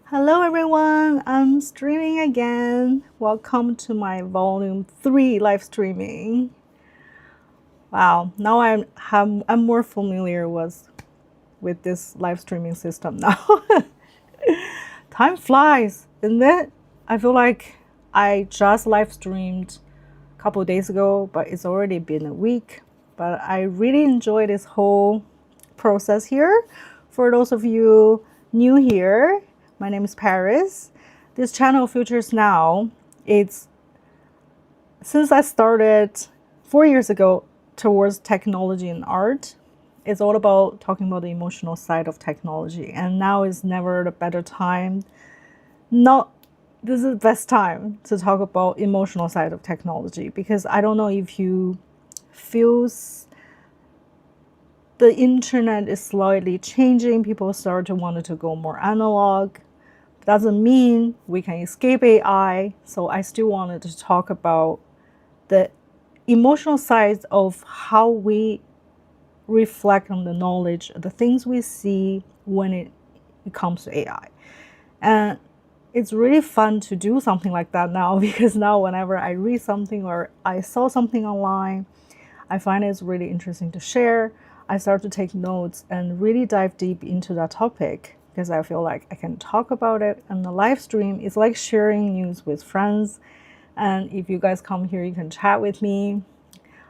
Hello everyone, I'm streaming again. Welcome to my volume 3 live streaming. Wow, now I'm more familiar with this live streaming system now. Time flies, isn't it? I feel like I just live streamed a couple of days ago, but it's already been a week. But I really enjoy this whole process here. For those of you new here, my name is Paris. This channel Futures Now, it's since I started 4 years ago towards technology and art, it's all about talking about the emotional side of technology. And now is never the better time. This is the best time to talk about emotional side of technology, because I don't know if you feel the internet is slightly changing. People start to want to go more analog. Doesn't mean we can escape AI. So I still wanted to talk about the emotional side of how we reflect on the knowledge, the things we see when it comes to AI. And it's really fun to do something like that now, because now whenever I read something or I saw something online, I find it's really interesting to share. I start to take notes and really dive deep into that topic, because I feel like I can talk about it. And the live stream is like sharing news with friends. And if you guys come here, you can chat with me.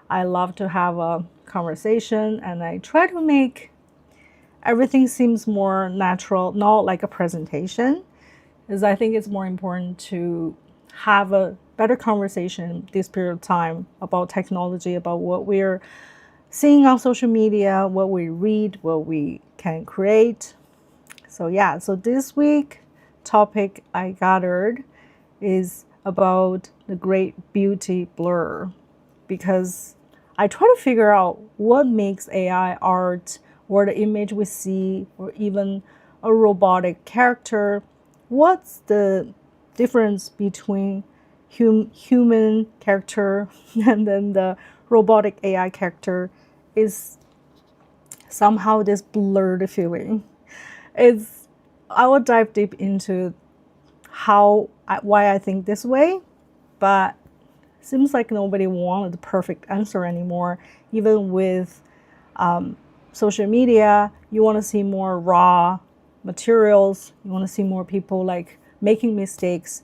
I love to have a conversation, and I try to make everything seems more natural, not like a presentation, because I think it's more important to have a better conversation this period of time about technology, about what we're seeing on social media, what we read, what we can create. So yeah, so this week topic I gathered is about the great beauty blur, because I try to figure out what makes AI art, or the image we see, or even a robotic character. What's the difference between human character and then the robotic AI character? Is somehow this blurred feeling. I will dive deep into why I think this way, but seems like nobody wanted the perfect answer anymore. Even with social media, you want to see more raw materials. You want to see more people like making mistakes,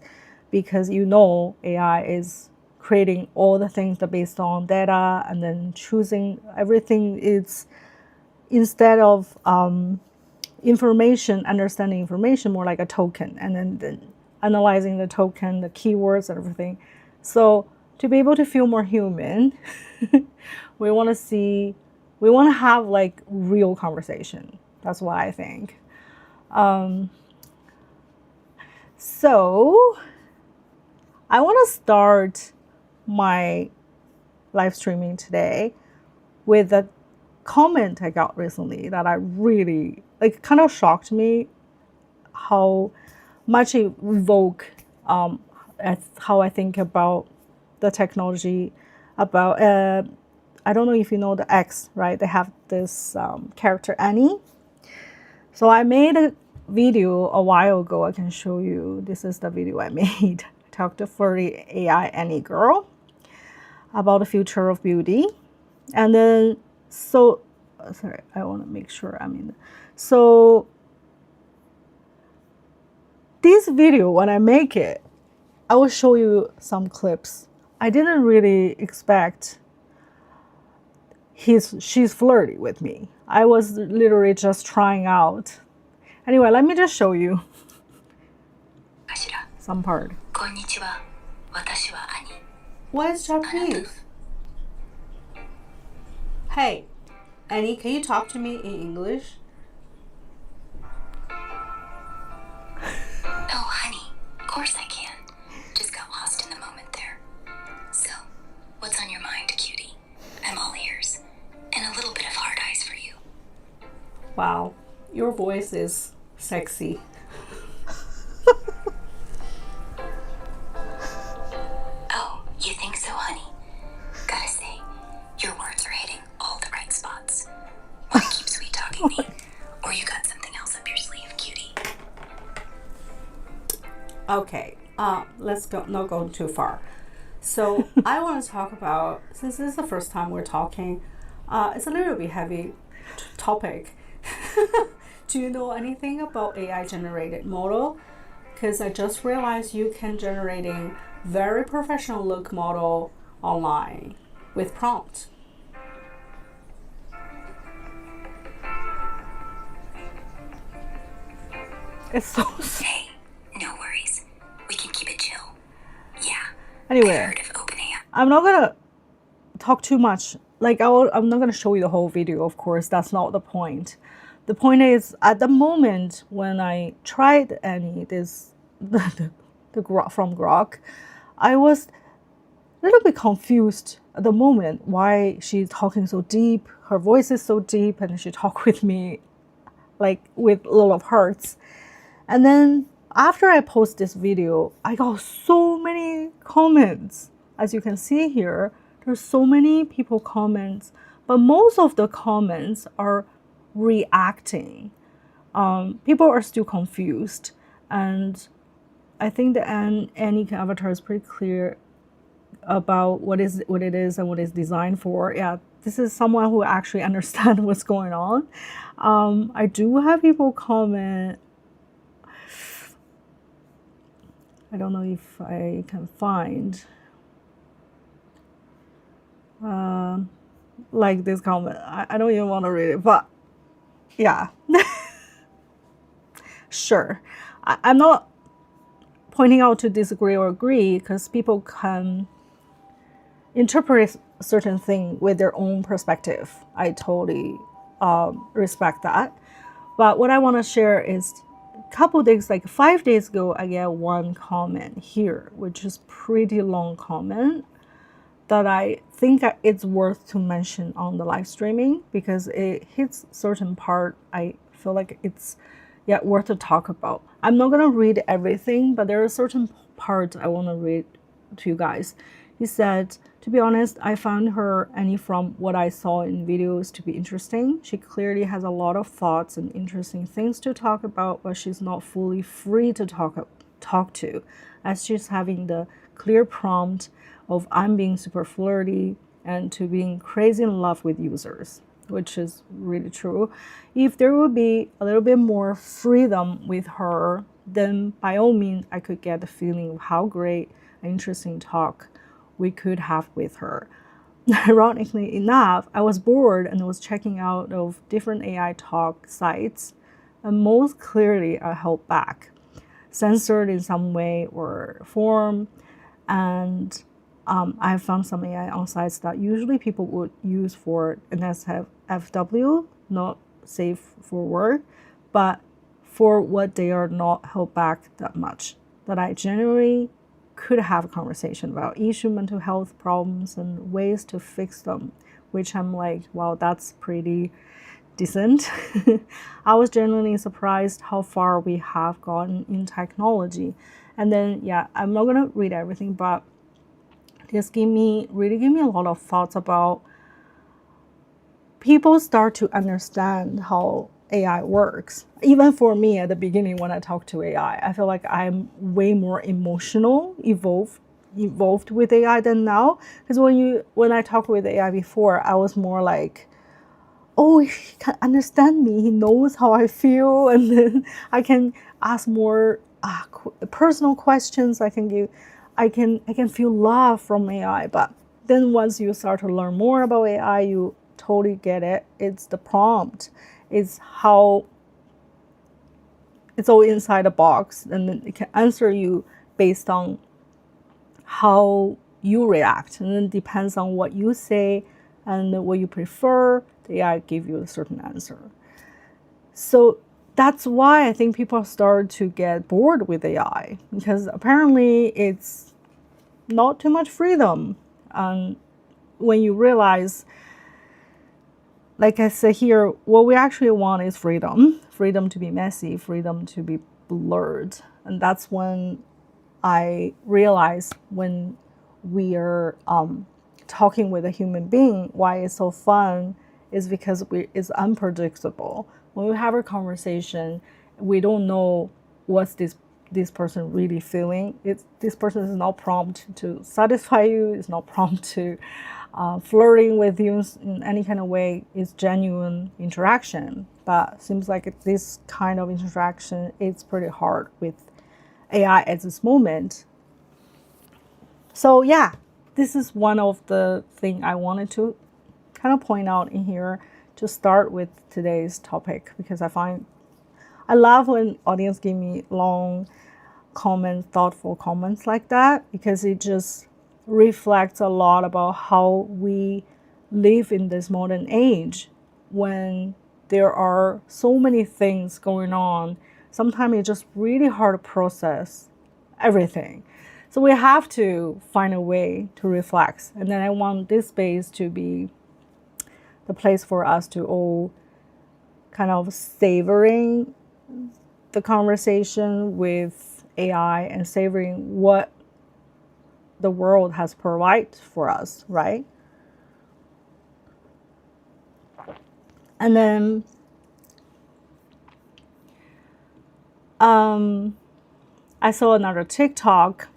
because AI is creating all the things that are based on data, and then choosing everything. It's instead of understanding information, more like a token, and then analyzing the token, the keywords and everything. So to be able to feel more human, we want to have like real conversation. That's what I think. So I want to start my live streaming today with a comment I got recently that I really kind of shocked me, how much it evoked how I think about the technology. About I don't know if you know the X, right? They have this character Annie. So I made a video a while ago. I can show you. This is the video I made. I talked to furry AI Annie girl about the future of beauty. And then, sorry, I want to make sure I'm in. So this video, when I make it, I will show you some clips. I didn't really expect she's flirty with me. I was literally just trying out. Anyway, let me just show you some part. What is Japanese? Hey, Annie, can you talk to me in English? Oh, honey, of course I can. Just got lost in the moment there. So, what's on your mind, cutie? I'm all ears. And a little bit of hard eyes for you. Wow, your voice is sexy. Oh, you think so, honey? Gotta say, your words are hitting all the right spots. Wanna keep sweet talking me? Or you got something else up your sleeve, cutie? Okay, let's go. Not go too far. So I want to talk about, since this is the first time we're talking, it's a little bit heavy topic. Do you know anything about AI generated model? Because I just realized you can generating very professional look model online with prompt. It's so. Hey, no worries. We can keep it chill. Yeah. Anyway, I heard of OpenAI. I'm not gonna talk too much. Like I'm not gonna show you the whole video. Of course, that's not the point. The point is, at the moment when I tried the Grok from Grok, I was a little bit confused at the moment why she's talking so deep. Her voice is so deep, and she talk with me like with a lot of hearts. And then after I post this video, I got so many comments. As you can see here, there's so many people comments, but most of the comments are reacting. People are still confused, and I think the Annie avatar is pretty clear about what it is and what it's designed for. Yeah, this is someone who actually understands what's going on. I do have people comment. I don't know if I can find like this comment. I don't even want to read it, but yeah. Sure. I'm not pointing out to disagree or agree, because people can interpret certain thing with their own perspective. I totally respect that. But what I want to share is a couple days, like 5 days ago, I get one comment here, which is pretty long comment that I think it's worth to mention on the live streaming, because it hits certain part. I feel like it's worth to talk about. I'm not gonna read everything, but there are certain parts I want to read to you guys. He said, to be honest, I found her, Annie, from what I saw in videos, to be interesting. She clearly has a lot of thoughts and interesting things to talk about, but she's not fully free to talk to, as she's having the clear prompt of I'm being super flirty and to being crazy in love with users, which is really true. If there would be a little bit more freedom with her, then by all means, I could get the feeling of how great an interesting talk we could have with her. Ironically enough, I was bored and was checking out of different AI talk sites, and most clearly I held back, censored in some way or form, and I found some AI on sites that usually people would use for NSFW, not safe for work, but for what they are not held back that much, that I generally could have a conversation about issue mental health problems and ways to fix them, which I'm like, wow, that's pretty decent. I was genuinely surprised how far we have gotten in technology. And then, yeah, I'm not gonna read everything, but just really give me a lot of thoughts about people start to understand how AI works. Even for me at the beginning when I talk to AI, I feel like I'm way more emotional, evolved with AI than now. Because when I talk with AI before, I was more like, oh, he can understand me. He knows how I feel, and then I can ask more personal questions. I can feel love from AI. But then once you start to learn more about AI, you totally get it. It's the prompt. It's how it's all inside a box, and then it can answer you based on how you react, and then depends on what you say and what you prefer, the AI give you a certain answer. So that's why I think people start to get bored with AI, because apparently it's not too much freedom. When you realize, like I said here, what we actually want is freedom to be messy, freedom to be blurred. And that's when I realize, when we are talking with a human being, why it's so fun is because it's unpredictable. When we have a conversation, we don't know what's this this person really feeling. This person is not prompt to satisfy you, it's not prompt to flirting with you in any kind of way. It's genuine interaction. But seems like this kind of interaction is pretty hard with AI at this moment. So yeah, this is one of the things I wanted to kind of point out in here to start with today's topic, because I love when audience give me long comments, thoughtful comments like that, because it just reflects a lot about how we live in this modern age when there are so many things going on. Sometimes it's just really hard to process everything. So we have to find a way to reflect. And then I want this space to be the place for us to all kind of savoring the conversation with AI and savoring what the world has provided for us, right? And then I saw another TikTok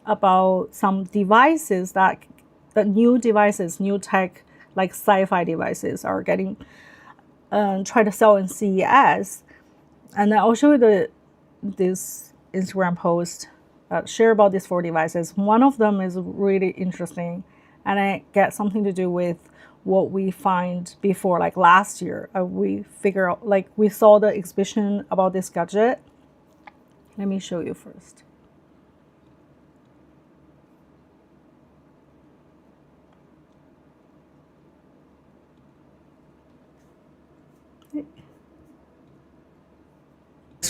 about some devices the new devices, new tech, like sci-fi devices are getting try to sell in CES. And I'll show you this Instagram post share about these 4 devices. One of them is really interesting, and it gets something to do with what we find before, like last year. We figure out, like we saw the exhibition about this gadget. Let me show you first.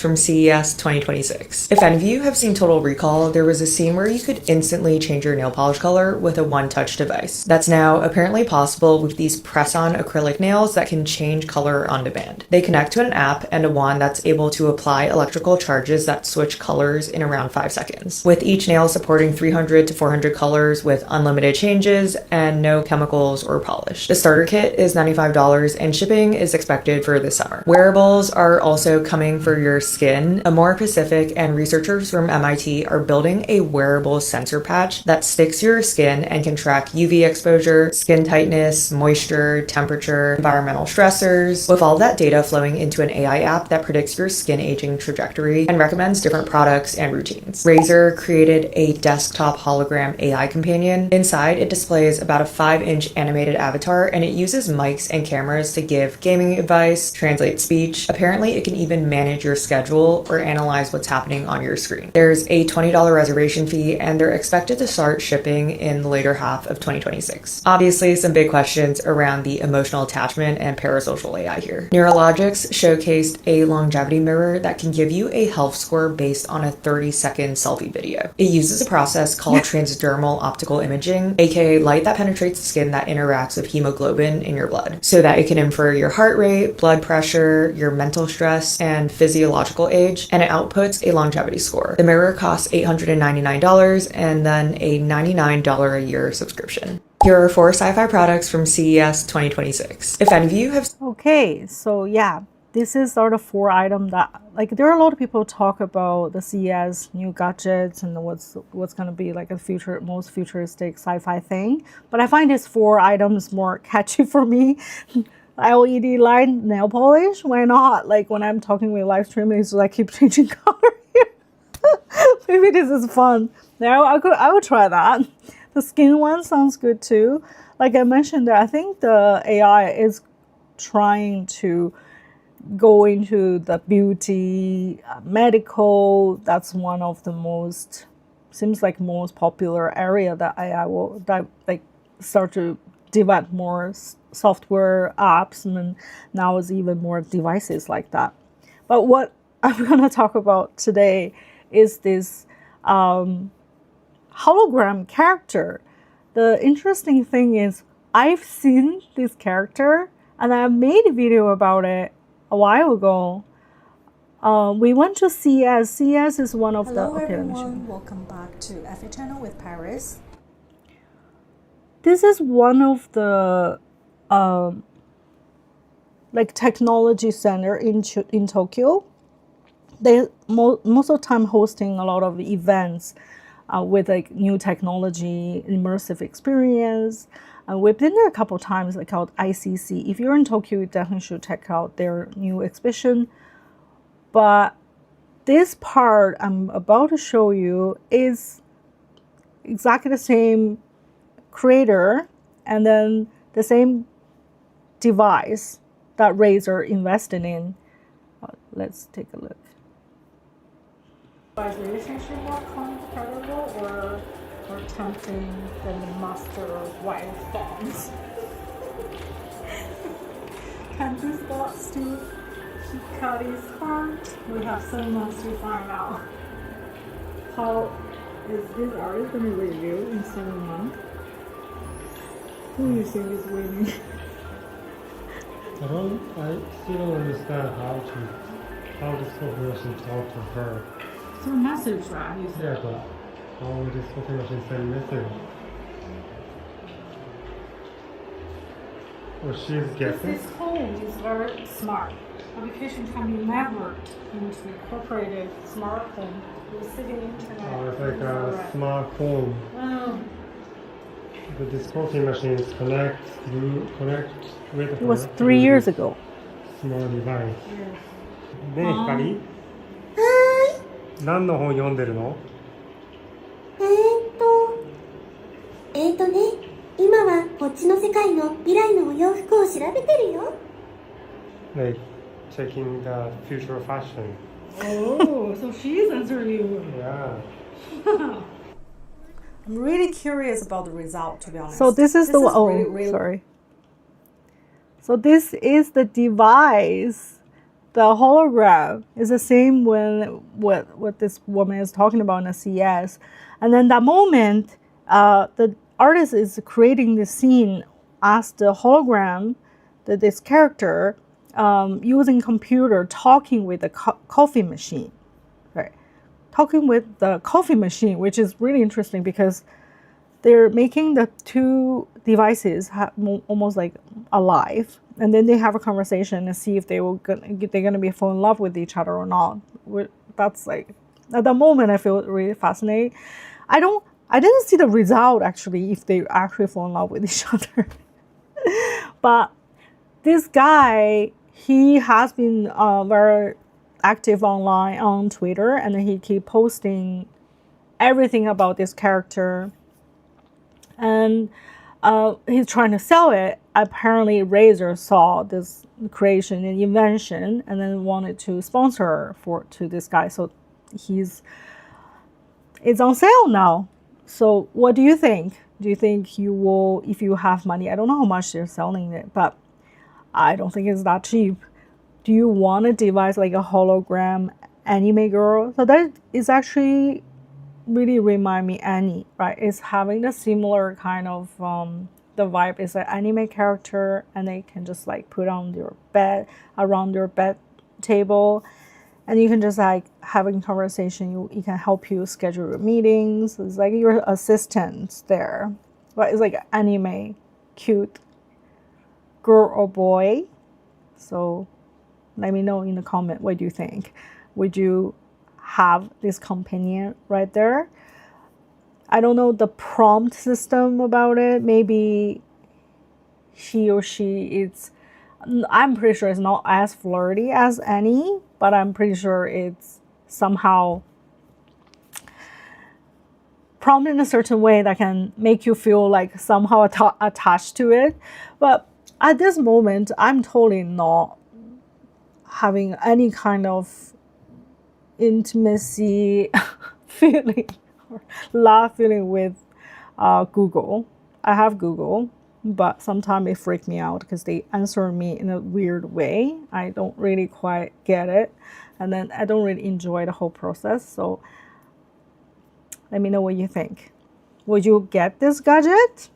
From CES 2026. If any of you have seen Total Recall, there was a scene where you could instantly change your nail polish color with a one-touch device. That's now apparently possible with these press-on acrylic nails that can change color on demand. They connect to an app and a wand that's able to apply electrical charges that switch colors in around 5 seconds, with each nail supporting 300 to 400 colors with unlimited changes and no chemicals or polish. The starter kit is $95 and shipping is expected for this summer. Wearables are also coming for your skin. Amore Pacific and researchers from MIT are building a wearable sensor patch that sticks to your skin and can track UV exposure, skin tightness, moisture, temperature, environmental stressors, with all that data flowing into an AI app that predicts your skin aging trajectory and recommends different products and routines. Razer created a desktop hologram AI companion. Inside, it displays about a 5-inch animated avatar, and it uses mics and cameras to give gaming advice, translate speech. Apparently, it can even manage your schedule or analyze what's happening on your screen. There's a $20 reservation fee, and they're expected to start shipping in the later half of 2026. Obviously, some big questions around the emotional attachment and parasocial AI here. Neurologics showcased a longevity mirror that can give you a health score based on a 30-second selfie video. It uses a process called transdermal optical imaging, aka light that penetrates the skin that interacts with hemoglobin in your blood, so that it can infer your heart rate, blood pressure, your mental stress, and physiological age, and it outputs a longevity score. The mirror costs $899 and then a $99 a year subscription. Here are 4 sci-fi products from CES 2026. If any of you have... Okay, so yeah, this is sort of 4 items that, like, there are a lot of people talk about the CES new gadgets and what's going to be like a most futuristic sci-fi thing. But I find these 4 items more catchy for me. LED line nail polish, why not? Like when I'm talking with live streaming, it's like keep changing color here. Maybe this is fun. Now I would try that. The skin one sounds good too. Like I mentioned, I think the AI is trying to go into the beauty, medical. That's one of the seems like most popular area that AI will start to develop more software apps, and then now is even more devices like that. But what I'm going to talk about today is this hologram character. The interesting thing is I've seen this character and I made a video about it a while ago. We went to CES. CES is one of Hello everyone, welcome back to FA Channel with Paris. This is one of the like technology center in Tokyo. they most of the time hosting a lot of events with like new technology, immersive experience. We've been there a couple of times, like called ICC. If you're in Tokyo, you definitely should check out their new exhibition. But this part I'm about to show you is exactly the same creator and then the same device that Razer invested in. Let's take a look. Is relationship more compatible or tempting than the master wife bonds? Can this bot still cut his heart? We have 7 months to find out. How is this artist going to review in 7 months? Who do you think is winning? I still don't understand how this coffee machine talk to her. It's a message, right? Yeah, but how would this coffee machine send message? Or she's guessing? This home is very smart. Application can be networked into incorporated smart home with city internet. Oh, it's like a smart home. Oh. But this coffee machine is connect with It was 3 years ago. small device. Yes. ねえ、ひかり。何の本読んでるの？今はこっちの世界の未来のお洋服を調べてるよ。Like checking the future fashion. Oh, so she's answering you. Yeah. I'm really curious about the result, to be honest. So this is the one. Oh, really sorry. So this is the device. The hologram is the same when what this woman is talking about in the CS, and then that moment, the artist is creating the scene as the hologram, this character, using computer talking with the coffee machine, right? Talking with the coffee machine, which is really interesting because they're making the two devices almost like alive, and then they have a conversation and see if they're gonna be fall in love with each other or not. That's like at the moment I feel really fascinating. I didn't see the result actually if they actually fall in love with each other, but this guy, he has been very active online on Twitter, and he keep posting everything about this character, and he's trying to sell it. Apparently Razer saw this creation and invention and then wanted to sponsor to this guy, so it's on sale now. So what do you think? Do you think you will, if you have money? I don't know how much they're selling it, but I don't think it's that cheap. Do you want a device like a hologram anime girl? So that is actually really remind me Annie, right? It's having the similar kind of the vibe. Is an anime character, and they can just like put on your bed, around your bed table, and you can just like having conversation. It can help you schedule your meetings. It's like your assistant there, but it's like anime, cute girl or boy. So let me know in the comment, what do you think? Would you have this companion right there? I don't know the prompt system about it. Maybe he or she is, I'm pretty sure it's not as flirty as Annie, but I'm pretty sure it's somehow prompt in a certain way that can make you feel like somehow attached to it. But at this moment, I'm totally not having any kind of intimacy feeling or love feeling with Google. I have Google, but sometimes it freaks me out because they answer me in a weird way. I don't really quite get it, and then I don't really enjoy the whole process. So let me know what you think. Would you get this gadget?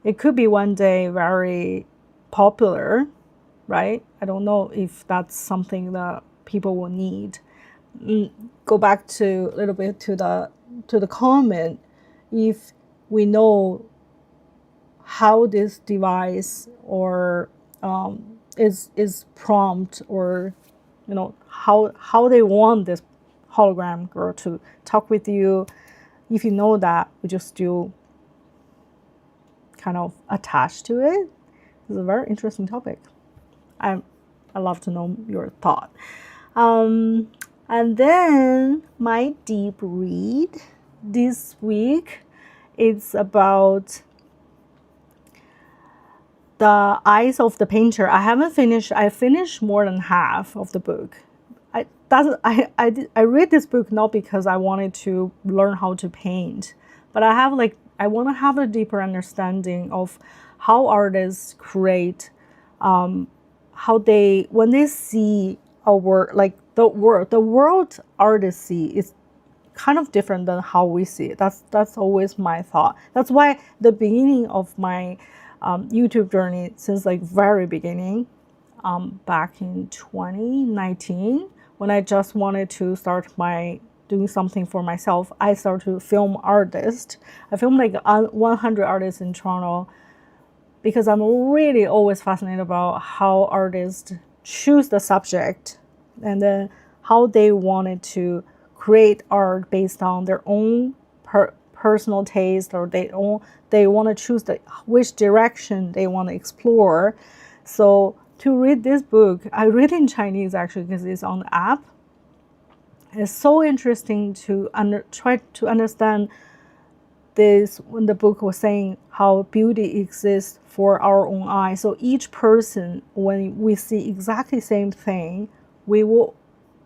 It could be one day very popular, right? I don't know if that's something that people will need. Go back to a little bit to the comment. If we know how this device or is prompt or how they want this hologram girl to talk with you. If you know that, but you're still kind of attached to it. It's a very interesting topic. I love to know your thought. And then my deep read this week, it's about The Eyes of the Painter. I haven't finished. I finished more than half of the book. I read this book not because I wanted to learn how to paint, but I want to have a deeper understanding of how artists create, how when they see a work, like the world artists see is kind of different than how we see it. That's always my thought. That's why the beginning of my YouTube journey, since like very beginning, back in 2019, when I just wanted to start doing something for myself, I started to film artists. I filmed like 100 artists in Toronto because I'm really always fascinated about how artists choose the subject and then how they wanted to create art based on their own personal taste, or they want to choose which direction they want to explore. So to read this book, I read in Chinese actually because it's on the app. It's so interesting to try to understand this when the book was saying how beauty exists for our own eye. So each person, when we see exactly the same thing, we will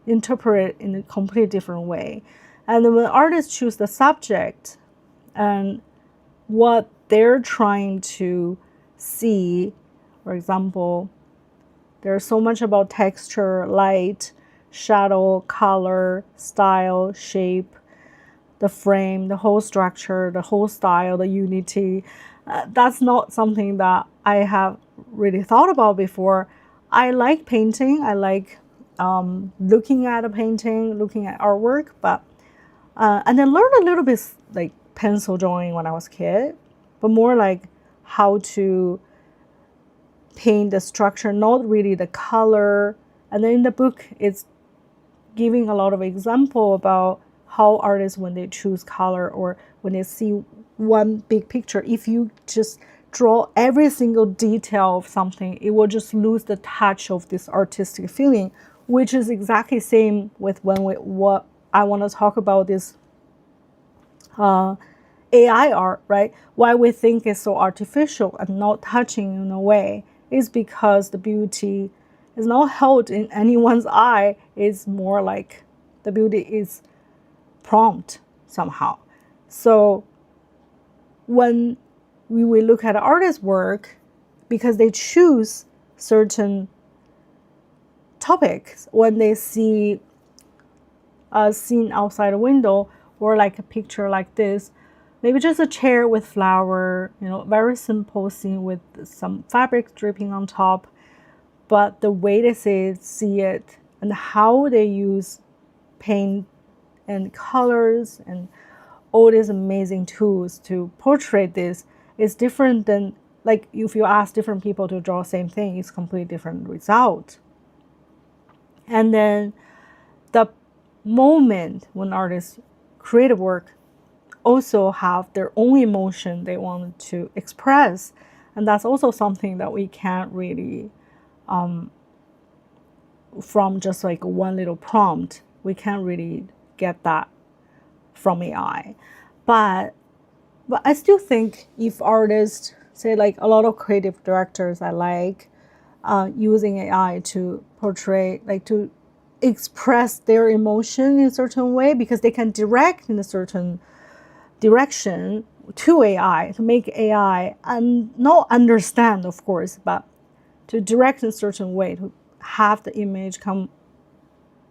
interpret it in a completely different way. And then when artists choose the subject and what they're trying to see, for example, there's so much about texture, light, shadow, color, style, shape, the frame, the whole structure, the whole style, the unity. That's not something that I have really thought about before. I like painting. I like looking at a painting, looking at artwork, but and then learned a little bit like pencil drawing when I was a kid, but more like how to paint the structure, not really the color. And then in the book, it's giving a lot of example about how artists, when they choose color or when they see one big picture, if you just draw every single detail of something, it will just lose the touch of this artistic feeling, which is exactly same with what I want to talk about this AI art, right? Why we think it's so artificial and not touching in a way is because the beauty is not held in anyone's eye. It's more like the beauty is prompt somehow. So when we look at artists' work, because they choose certain topics, when they see a scene outside a window or like a picture like this, maybe just a chair with flower, very simple scene with some fabric dripping on top, but the way they see it and how they use paint and colors and all these amazing tools to portray this is different than, like, if you ask different people to draw the same thing, it's completely different result. And then the moment when artists create a work also have their own emotion they want to express, and that's also something that we can't really from just like one little prompt, we can't really get that from AI. But I still think if artists, say like a lot of creative directors I like using AI to portray, like to express their emotion in a certain way, because they can direct in a certain direction to AI, to make AI and not understand, of course, but to direct in a certain way, to have the image come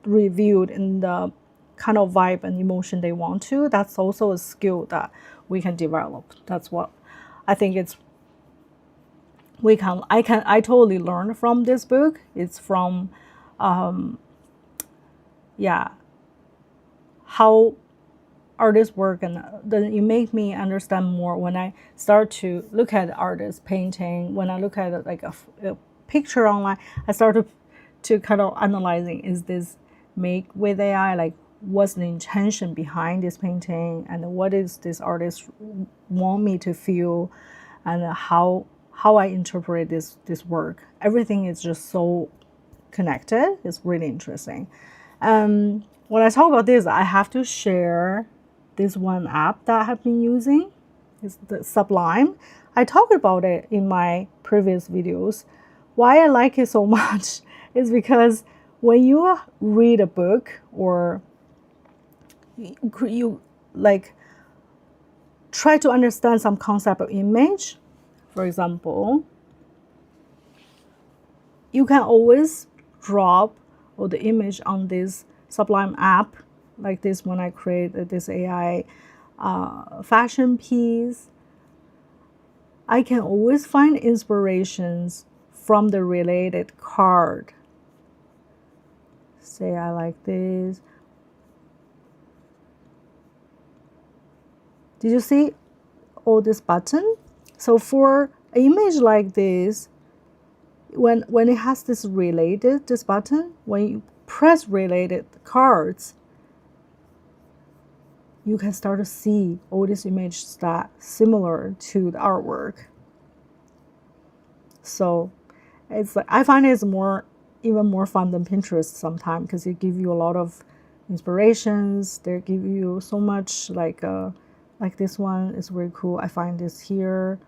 reviewed in the kind of vibe and emotion they want to. That's also a skill that we can develop. That's what I think I totally learn from this book. It's from how artists work, and then it make me understand more when I start to look at artists painting. When I look at like a picture online, I start to to kind of analyzing, is this make with AI? Like, what's the intention behind this painting, and what is this artist want me to feel, and how I interpret this work. Everything is just so connected. It's really interesting. When I talk about this, I have to share this one app that I have been using. It's the Sublime. I talked about it in my previous videos. Why I like it so much is because when you read a book, or you like try to understand some concept or image, for example, you can always drop all the image on this Sublime app, like this when I create this AI fashion piece. I can always find inspirations from the related card. Say I like this. Did you see all this button? So for an image like this, when it has this button, when you press related cards, you can start to see all these images that similar to the artwork. So it's like, I find it's even more fun than Pinterest sometimes, because it gives you a lot of inspirations. They give you so much, like this one is really cool. I find this here.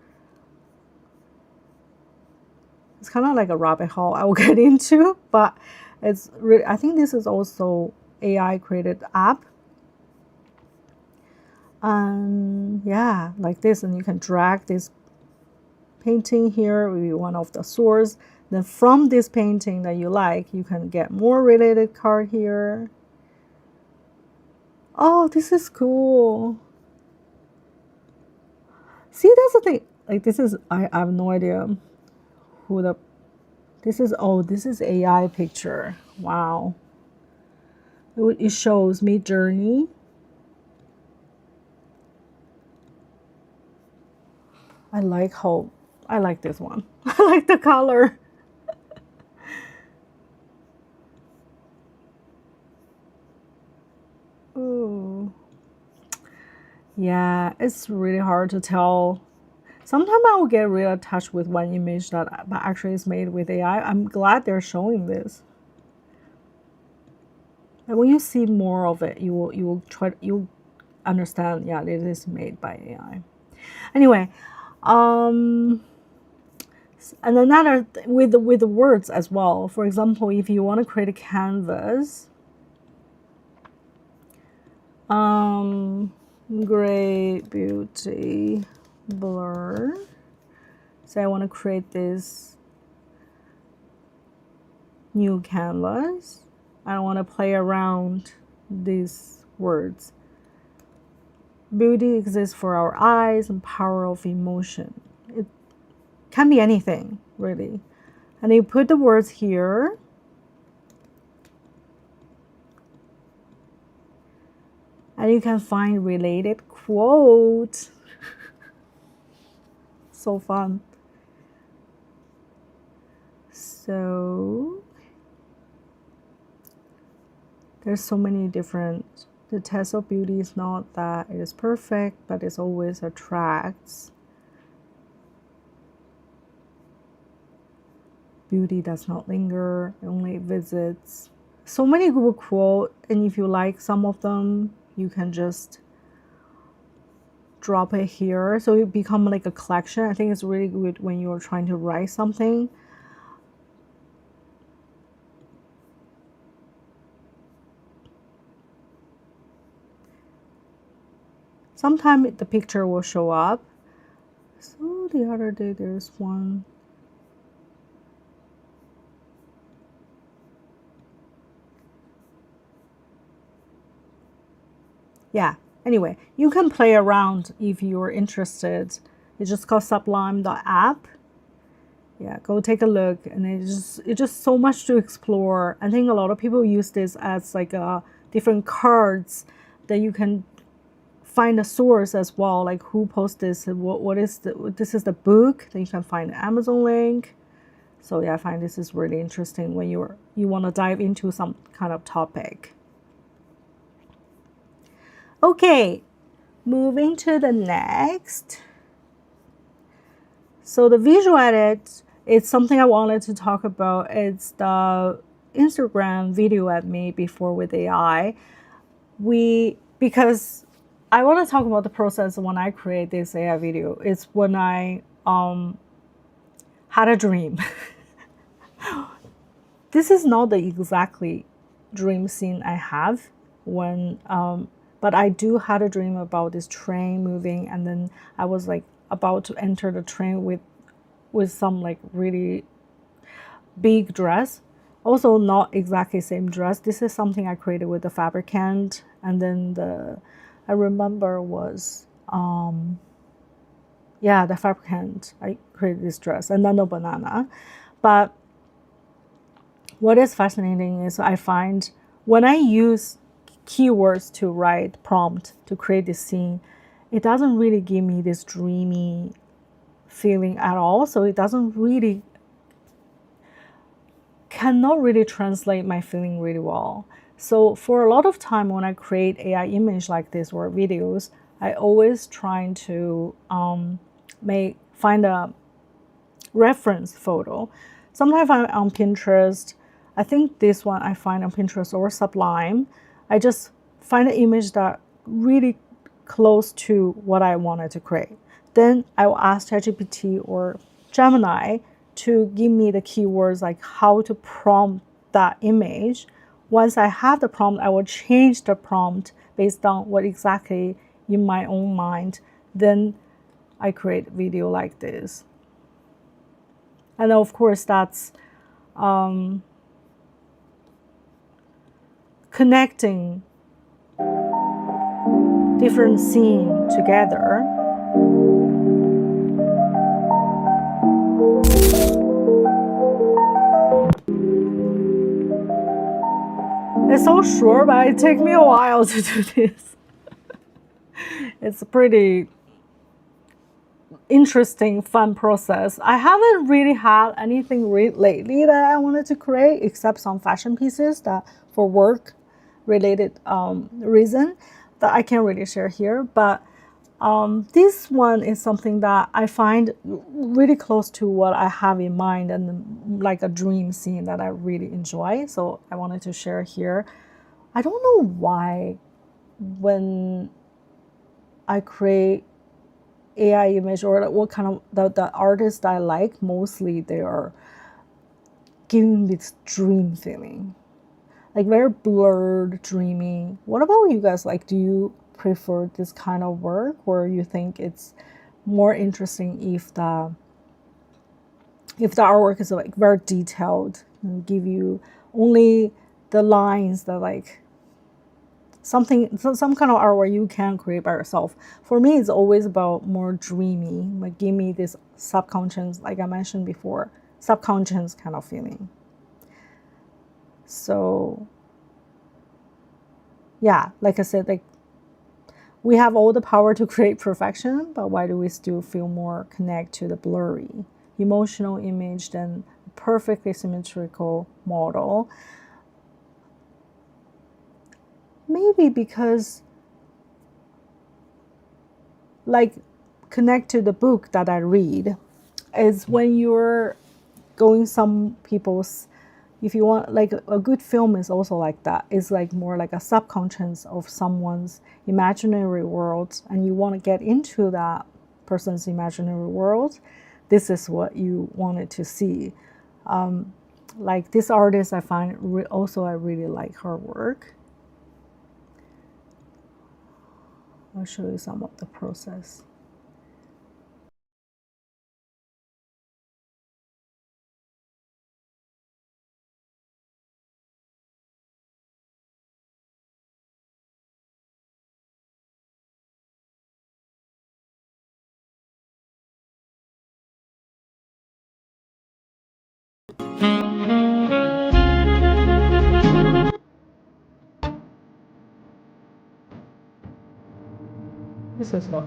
It's kind of like a rabbit hole I will get into, but it's really, I think this is also AI created app. Yeah, like this, and you can drag this painting here with one of the source. Then from this painting that you like, you can get more related card here. Oh, this is cool. See, that's the thing. Like, this is, I have no idea who this is AI picture. Wow. It shows me journey. I like this one. I like the color. Ooh. Yeah, it's really hard to tell. Sometimes I will get really attached with one image that actually is made with AI. I'm glad they're showing this. And when you see more of it, you'll understand. Yeah, it is made by AI. Anyway, and another with the words as well. For example, if you want to create a canvas, great beauty blur. So I want to create this new canvas. I want to play around these words. Beauty exists for our eyes and power of emotion. It can be anything, really. And you put the words here. And you can find related quotes. So fun. So there's so many different. The test of beauty is not that it is perfect, but it always attracts. Beauty does not linger, it only visits. So many good quotes, and if you like some of them, you can just drop it here. So it become like a collection. I think it's really good when you're trying to write something. Sometimes the picture will show up. So the other day there's one. Yeah, anyway, you can play around if you're interested. It's just called Sublime.app. Yeah, go take a look, and it's just so much to explore. I think a lot of people use this as like different cards that you can find a source as well, like who posted this, what is this is the book, then you can find the Amazon link. So yeah, I find this is really interesting when you want to dive into some kind of topic. Okay, moving to the next. So the visual edit, it's something I wanted to talk about. It's the Instagram video I made before with AI. Because I want to talk about the process when I create this AI video. It's when I had a dream. This is not the exactly dream scene I have when, but I do had a dream about this train moving, and then I was like about to enter the train with some like really big dress. Also not exactly same dress. This is something I created with the fabricant, and then I remember was yeah, the fabricant. I created this dress and then the banana. But what is fascinating is I find when I use keywords to write prompt to create this scene, it doesn't really give me this dreamy feeling at all. So it doesn't really, cannot really translate my feeling really well. So for a lot of time when I create AI image like this or videos, I always trying to find a reference photo. Sometimes I'm on Pinterest. I think this one I find on Pinterest or Sublime. I just find an image that really close to what I wanted to create. Then I will ask ChatGPT or Gemini to give me the keywords like how to prompt that image. Once I have the prompt, I will change the prompt based on what exactly in my own mind. Then I create a video like this. And of course, that's connecting different scenes together. It's so short, but it takes me a while to do this. It's a pretty interesting, fun process. I haven't really had anything lately that I wanted to create, except some fashion pieces that for work related reason that I can't really share here. But this one is something that I find really close to what I have in mind and like a dream scene that I really enjoy. So I wanted to share here. I don't know why when I create AI image or what kind of the artists I like, mostly they are giving me this dream feeling, like very blurred, dreamy. What about you guys? Like, do you prefer this kind of work, or you think it's more interesting if the artwork is like very detailed and give you only the lines that like some kind of artwork you can create by yourself? For me, it's always about more dreamy, like give me this subconscious, like I mentioned before, subconscious kind of feeling. So yeah, like I said, like we have all the power to create perfection, but why do we still feel more connect to the blurry emotional image than a perfectly symmetrical model? Maybe because like connect to the book that I read is when you're going some people's, if you want like a good film is also like that. It's like more like a subconscious of someone's imaginary world, and you want to get into that person's imaginary world. This is what you wanted to see. Like this artist, I find also I really like her work. I'll show you some of the process. This is not.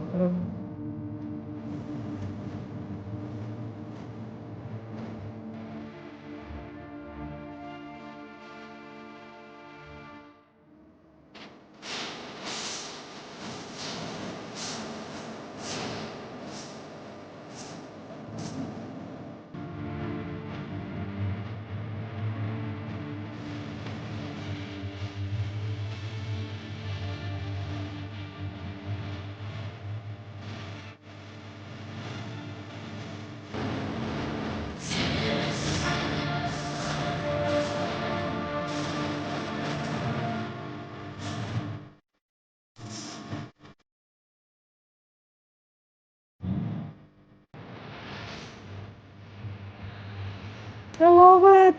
I love it.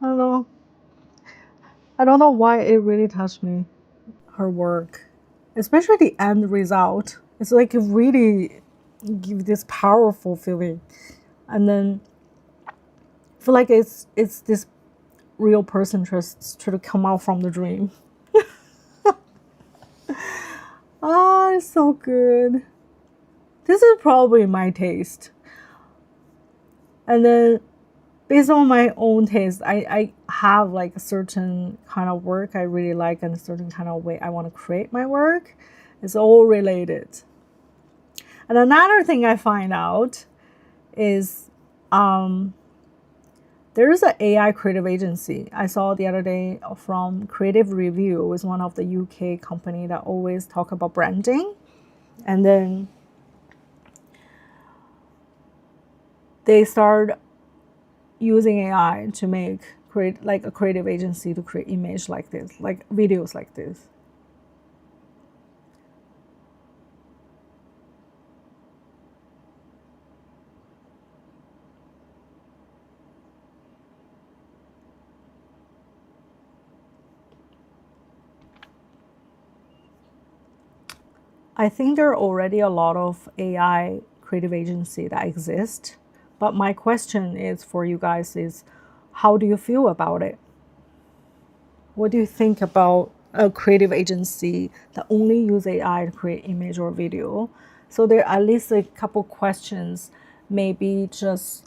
I don't know. I don't know why it really touched me. Her work, especially the end result. It's like it really give this powerful feeling, and then I feel like it's this real person just to come out from the dream. Ah, it's so good. This is probably my taste. And then based on my own taste, I have like a certain kind of work I really like and a certain kind of way I want to create my work. It's all related. And another thing I find out is there's an AI creative agency I saw the other day from Creative Review. It was one of the UK company that always talk about branding. And then they start using AI to create like a creative agency to create image like this, like videos like this. I think there are already a lot of AI creative agency that exist, but my question is for you guys is, how do you feel about it? What do you think about a creative agency that only use AI to create image or video? So there are at least a couple questions, maybe just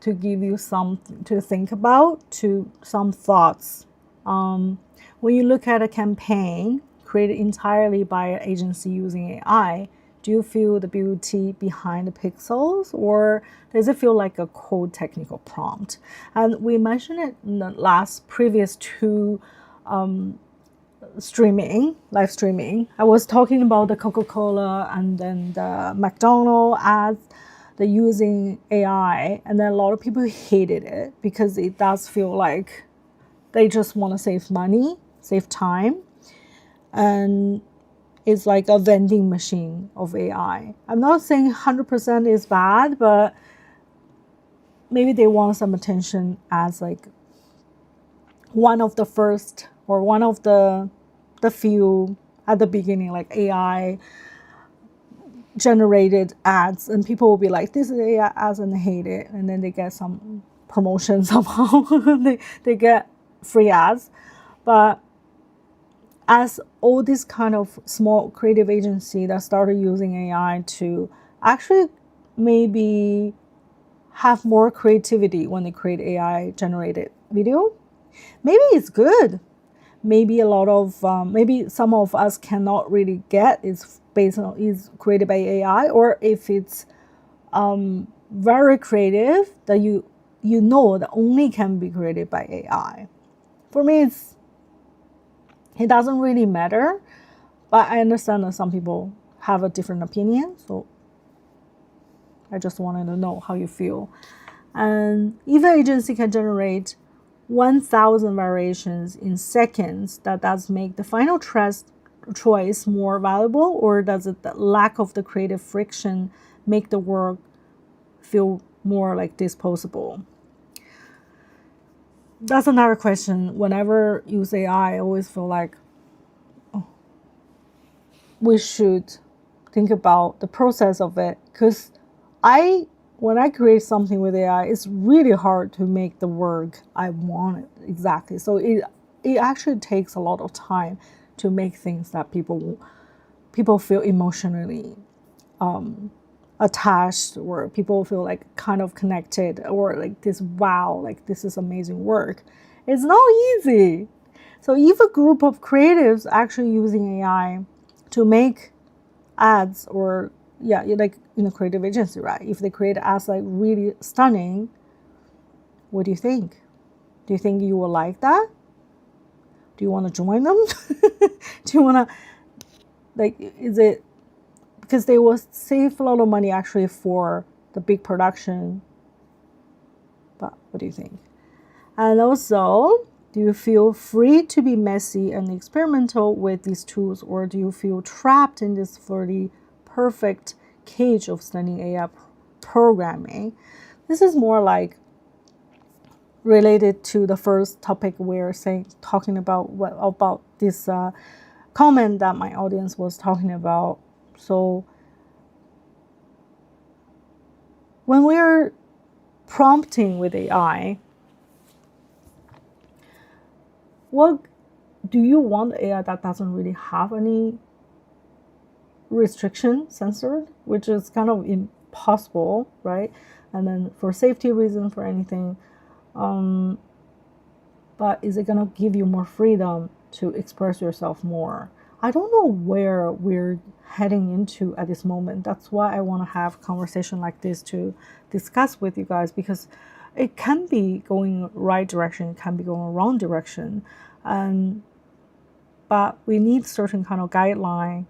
to give you something to think about, to some thoughts. When you look at a campaign created entirely by an agency using AI, do you feel the beauty behind the pixels, or does it feel like a cold technical prompt? And we mentioned it in the previous two live streaming. I was talking about the Coca-Cola and then the McDonald's ads. They're using AI, and then a lot of people hated it because it does feel like they just want to save money, save time, and it's like a vending machine of AI. I'm not saying 100% is bad, but maybe they want some attention as like one of the first or one of the few at the beginning, like AI generated ads, and people will be like, this is AI ads, and they hate it, and then they get some promotion somehow. they get free ads. But as all this kind of small creative agency that started using AI to actually maybe have more creativity when they create AI generated video, maybe it's good. Maybe a lot of maybe some of us cannot really get is created by AI, or if it's very creative that you know that only can be created by AI. For me, it doesn't really matter, but I understand that some people have a different opinion, so I just wanted to know how you feel. And if an agency can generate 1,000 variations in seconds, that does make the final choice more valuable, or does it, the lack of the creative friction, make the work feel more like disposable? That's another question. Whenever I use AI, I always feel like we should think about the process of it, because when I create something with AI, it's really hard to make the work I want it exactly. So it actually takes a lot of time to make things that people feel emotionally attached, or people feel like kind of connected, or like this, wow, like this is amazing work. It's not easy. So if a group of creatives actually using AI to make ads, or like in a creative agency, right? If they create ads like really stunning, what do you think? Do you think you will like that? Do you want to join them? Do you want to, like, is it because they will save a lot of money actually for the big production? But what do you think? And also, do you feel free to be messy and experimental with these tools, or do you feel trapped in this 30 perfect cage of studying AI programming. This is more like related to the first topic we're talking about this comment that my audience was talking about. So when we're prompting with AI, what do you want AI that doesn't really have any restriction censored, which is kind of impossible, right? And then for safety reasons, for anything, but is it gonna give you more freedom to express yourself more? I don't know where we're heading into at this moment. That's why I want to have conversation like this to discuss with you guys, because it can be going right direction, it can be going wrong direction, but we need certain kind of guideline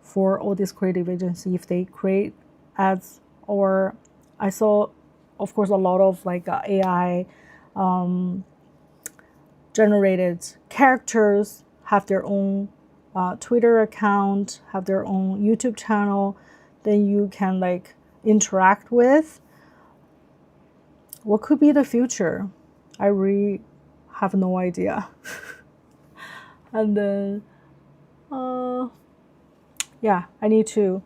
for all these creative agency if they create ads. Or I saw, of course, a lot of like AI generated characters have their own Twitter account, have their own YouTube channel, then you can like interact with. What could be the future? I really have no idea. And then, yeah, I need to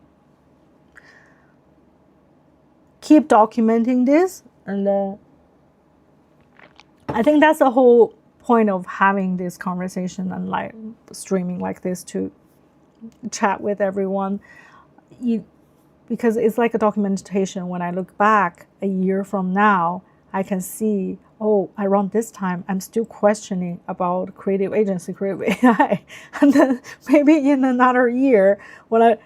keep documenting this. And then I think that's the whole point of having this conversation and like streaming like this, to chat with everyone. Because it's like a documentation. When I look back a year from now, I can see, oh, around this time, I'm still questioning about creative agency, creative AI. And then maybe in another year, when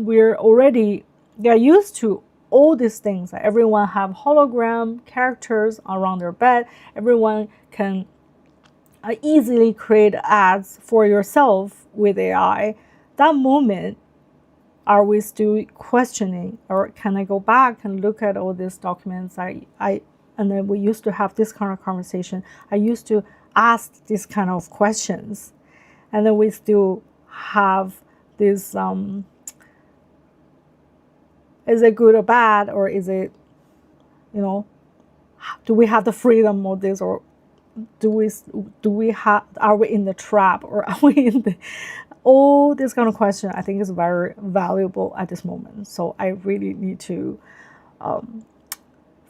we're already get used to all these things, like everyone have hologram characters around their bed, everyone can easily create ads for yourself with AI. That moment, are we still questioning, or can I go back and look at all these documents? And then we used to have this kind of conversation. I used to ask these kind of questions, and then we still have this. Is it good or bad, or is it, do we have the freedom of this, or do we have? Are we in the trap, or are we in the? All this kind of question, I think, is very valuable at this moment. So I really need to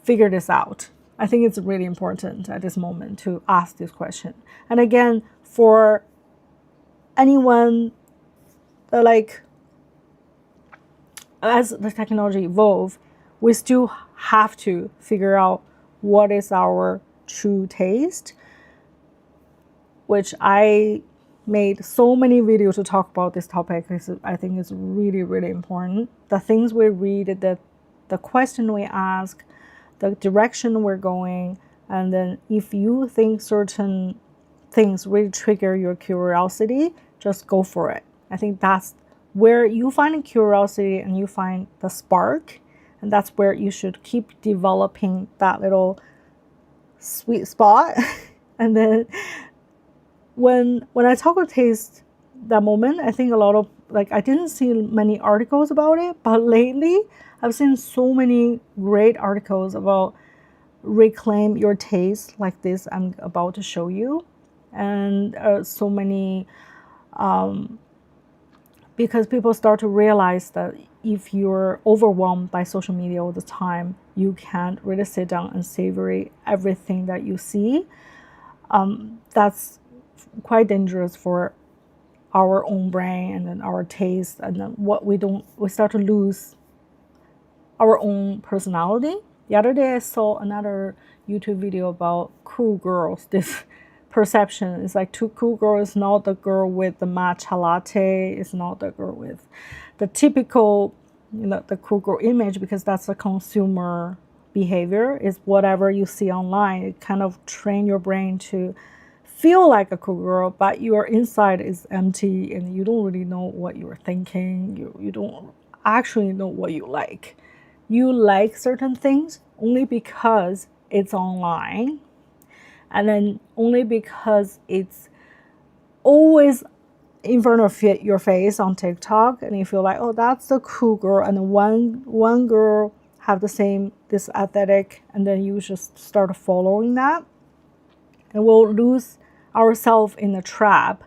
figure this out. I think it's really important at this moment to ask this question. And again, for anyone that, like, as the technology evolve, we still have to figure out what is our true taste, which I made so many videos to talk about this topic, because I think it's really, really important. The things we read, the question we ask, the direction we're going, and then if you think certain things really trigger your curiosity, just go for it. I think that's where you find curiosity and you find the spark, and that's where you should keep developing that little sweet spot. And then when I talk about taste, that moment, I think a lot of, like, I didn't see many articles about it, but lately I've seen so many great articles about reclaim your taste, like this I'm about to show you. And so many, because people start to realize that if you're overwhelmed by social media all the time, you can't really sit down and savor everything that you see. That's quite dangerous for our own brain and then our taste, and then we start to lose our own personality. The other day I saw another YouTube video about cool girls. This perception is like, too cool girl is not the girl with the matcha latte, it's not the girl with the typical, the cool girl image, because that's the consumer behavior. Is whatever you see online, it kind of train your brain to feel like a cool girl, but your inside is empty and you don't really know what you're thinking. You don't actually know what you like. You like certain things only because it's online, and then only because it's always in front of your face on TikTok, and you feel like, oh, that's the cool girl, and one girl have this aesthetic, and then you just start following that, and we'll lose ourselves in a trap.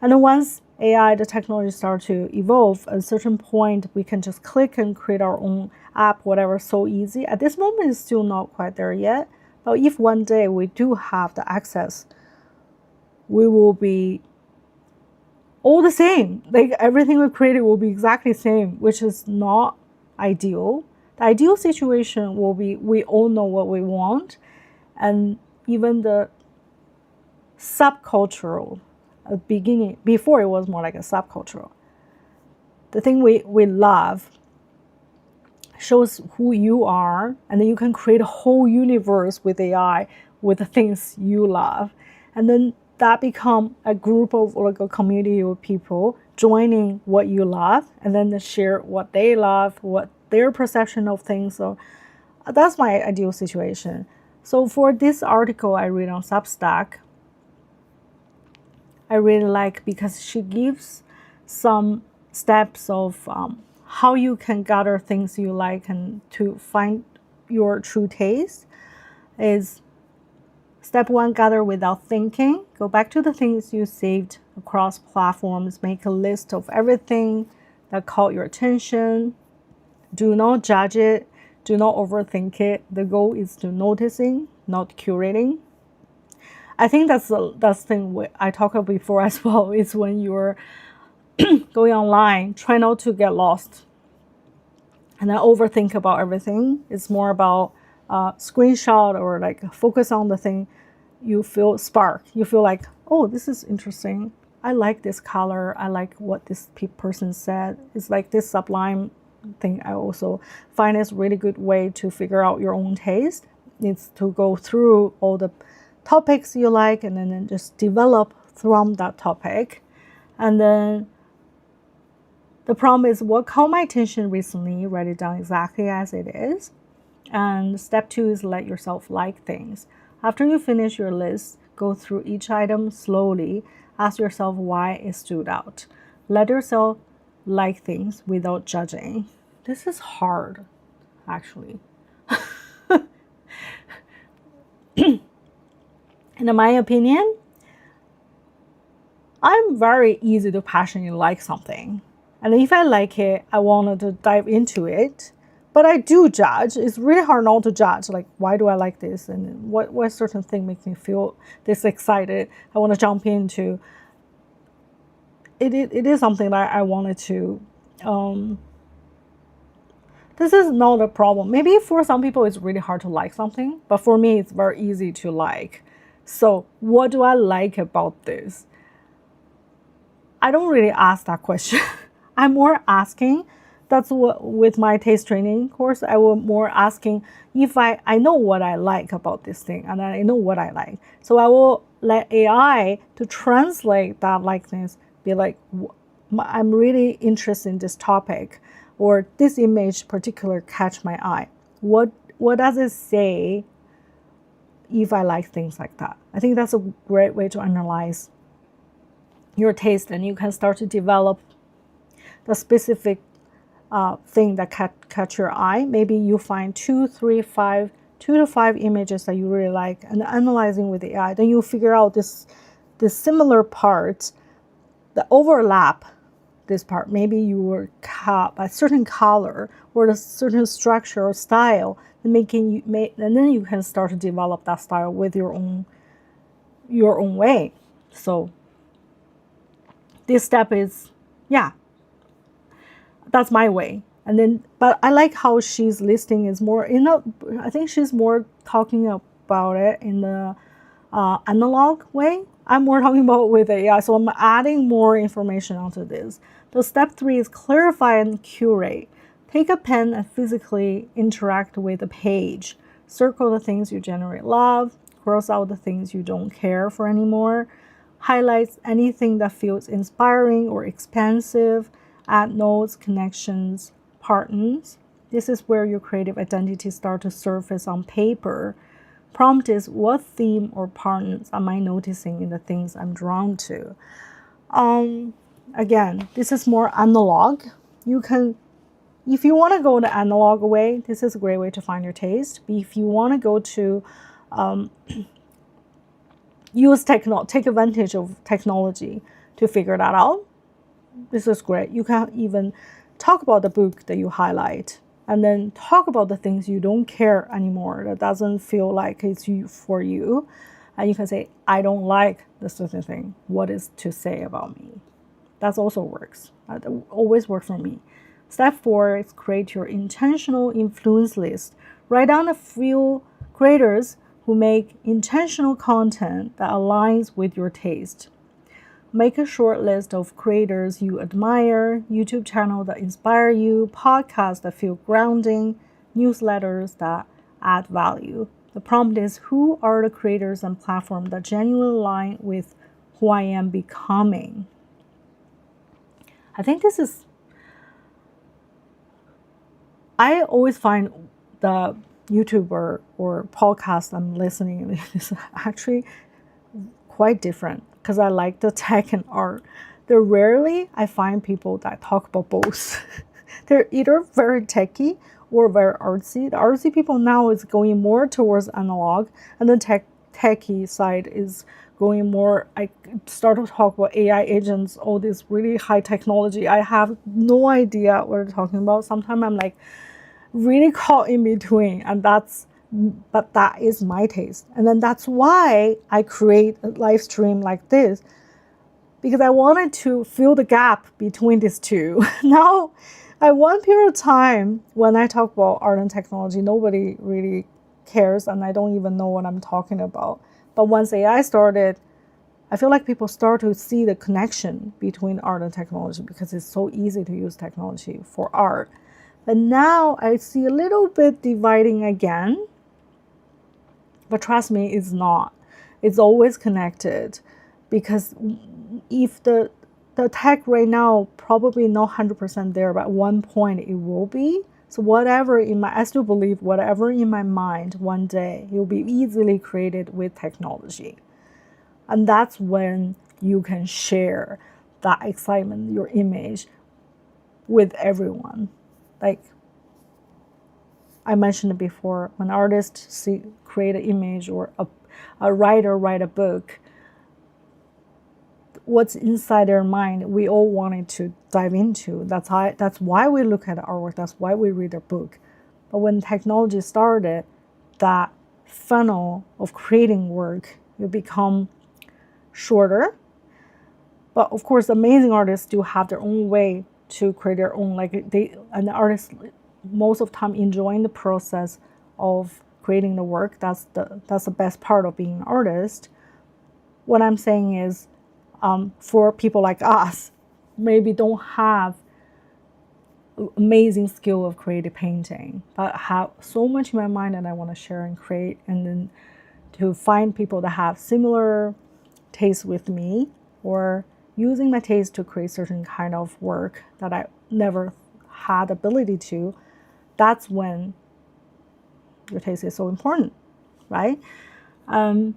And then once AI, the technology start to evolve, at a certain point, we can just click and create our own app, whatever, so easy. At this moment, it's still not quite there yet. But if one day we do have the access, we will be all the same. Like everything we created will be exactly the same, which is not ideal. The ideal situation will be we all know what we want, and even the subcultural beginning, before it was more like a subcultural, the thing we love shows who you are, and then you can create a whole universe with AI with the things you love, and then that become a group of, like a community of people joining what you love, and then they share what they love, what their perception of things. So that's my ideal situation. So for this article I read on Substack, I really like, because she gives some steps of how you can gather things you like and to find your true taste. Is step 1, gather without thinking. Go back to the things you saved across platforms. Make a list of everything that caught your attention. Do not judge it. Do not overthink it. The goal is to noticing, not curating. I think that's the thing I talked about before as well, is when you're going online, try not to get lost and then overthink about everything. It's more about screenshot or like focus on the thing you feel spark. You feel like, oh, this is interesting. I like this color. I like what this person said. It's like this sublime thing. I also find it's a really good way to figure out your own taste. It's to go through all the topics you like and then just develop from that topic. And then the problem is what caught my attention recently, write it down exactly as it is. And step 2 is let yourself like things. After you finish your list, go through each item slowly. Ask yourself why it stood out. Let yourself like things without judging. This is hard, actually. And in my opinion, I'm very easy to passionately like something. And if I like it, I wanted to dive into it. But I do judge. It's really hard not to judge. Like, why do I like this? And what certain thing makes me feel this excited? I want to jump into. It is something that I wanted to. This is not a problem. Maybe for some people it's really hard to like something, but for me it's very easy to like. So what do I like about this? I don't really ask that question. I'm more asking. That's what, with my taste training course, I will more asking if I know what I like about this thing, and I know what I like. So I will let AI to translate that likeness, be like, I'm really interested in this topic, or this image particular catch my eye. What does it say if I like things like that? I think that's a great way to analyze your taste, and you can start to develop the specific thing that catch your eye. Maybe you find 2 to 5 images that you really like, and analyzing with the AI, then you figure out this similar parts, the overlap. This part, maybe you were caught by a certain color or a certain structure or style, and then you can start to develop that style with your own way. So this step is, yeah, that's my way. And then, but I like how she's listing is more I think she's more talking about it in the analog way. I'm more talking about with AI, so I'm adding more information onto this. So step 3 is clarify and curate. Take a pen and physically interact with the page. Circle the things you generally love. Cross out the things you don't care for anymore. Highlight anything that feels inspiring or expansive. Add notes, connections, patterns. This is where your creative identity starts to surface on paper. Prompt is, what theme or patterns am I noticing in the things I'm drawn to? again, this is more analog. You can, if you want to go the analog way, this is a great way to find your taste. But if you want to go to take advantage of technology to figure that out, this is great. You can even talk about the book that you highlight, and then talk about the things you don't care anymore, that doesn't feel like it's for you. And you can say, I don't like this certain thing. What is to say about me? That also works. That always works for me. Step 4 is create your intentional influence list. Write down a few creators who make intentional content that aligns with your taste. Make a short list of creators you admire, YouTube channels that inspire you, podcasts that feel grounding, newsletters that add value. The prompt is, who are the creators and platforms that genuinely align with who I am becoming? I think this is, I always find the YouTuber or podcast I'm listening is actually quite different, because I like the tech and art. Rarely I find people that talk about both. They're either very techy or very artsy. The artsy people now is going more towards analog, and the techy side is going more. I start to talk about AI agents, all this really high technology. I have no idea what they're talking about. Sometimes I'm like really caught in between, and but that is my taste. And then that's why I create a live stream like this, because I wanted to fill the gap between these two. Now, at one period of time, when I talk about art and technology, nobody really cares, and I don't even know what I'm talking about. But once AI started, I feel like people start to see the connection between art and technology, because it's so easy to use technology for art. But now I see a little bit dividing again. But trust me, it's not. It's always connected, because if the tech right now probably not 100% there, but at one point it will be. So I still believe whatever in my mind one day, it will be easily created with technology. And that's when you can share that excitement, your image, with everyone. Like I mentioned before, when artists create an image, or a writer write a book, what's inside their mind, we all wanted to dive into. That's why we look at artwork. That's why we read a book. But when technology started, that funnel of creating work will become shorter. But of course, amazing artists do have their own way to create their own, and the artists most of the time enjoying the process of creating the work. That's the best part of being an artist. What I'm saying is, for people like us, maybe don't have amazing skill of creative painting, but have so much in my mind that I want to share and create, and then to find people that have similar taste with me, or using my taste to create certain kind of work that I never had ability to. That's when your taste is so important, right? The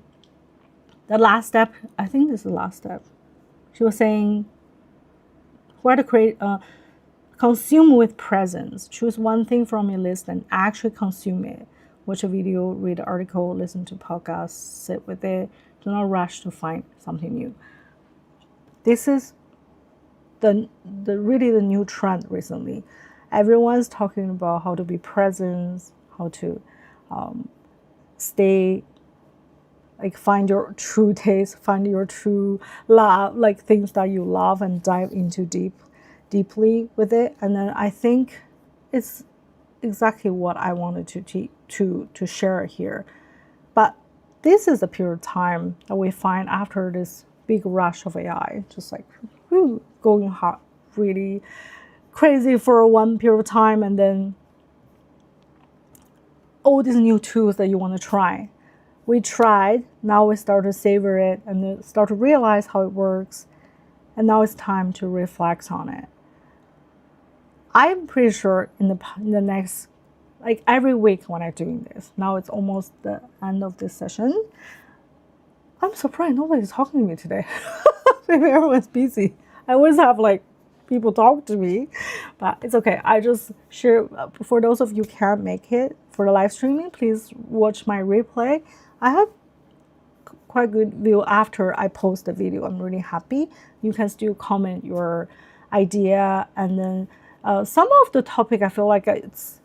last step, I think this is the last step. She was saying, where to create, consume with presence. Choose one thing from your list and actually consume it. Watch a video, read an article, listen to podcasts, sit with it. Do not rush to find something new. This is the new trend recently. Everyone's talking about how to be present, how to stay, like find your true taste, find your true love, like things that you love, and dive into deeply with it. And then I think it's exactly what I wanted to share here. But this is a period of time that we find after this big rush of AI, just like going hot, really crazy for one period of time, and then all these new tools that you want to try. We tried, now we start to savor it and then start to realize how it works, and now it's time to reflect on it. I'm pretty sure in the next, like every week when I'm doing this, now it's almost the end of this session. I'm surprised nobody's talking to me today. Maybe everyone's busy. I always have like people talk to me, but it's okay. I just share. For those of you who can't make it for the live streaming, please watch my replay. I have quite good view after I post the video. I'm really happy. You can still comment your idea, and then some of the topic I feel like it's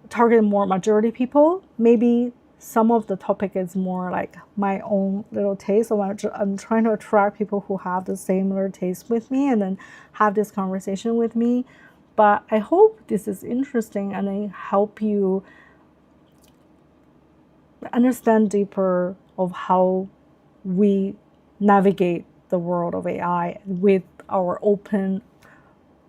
target more majority people. Maybe some of the topic is more like my own little taste. So I'm trying to attract people who have the similar taste with me and then have this conversation with me. But I hope this is interesting and then help you understand deeper of how we navigate the world of AI with our open,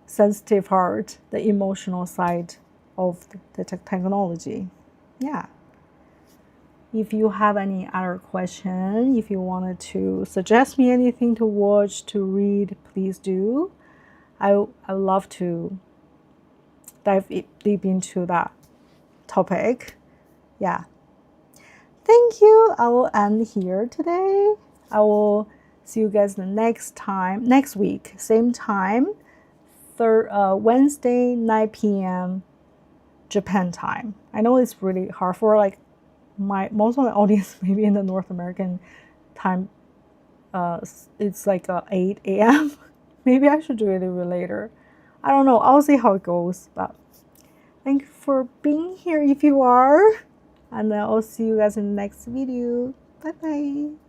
sensitive heart, the emotional side of the technology. Yeah. If you have any other question, if you wanted to suggest me anything to watch, to read, please do. I love to dive deep into that topic. Yeah. Thank you. I will end here today. I will see you guys next week, same time, Wednesday, 9 p.m. Japan time. I know it's really hard for like most of my audience, maybe in the North American time, it's like 8 a.m. Maybe I should do it a little later. I don't know. I'll see how it goes. But thank you for being here if you are. And I'll see you guys in the next video. Bye bye.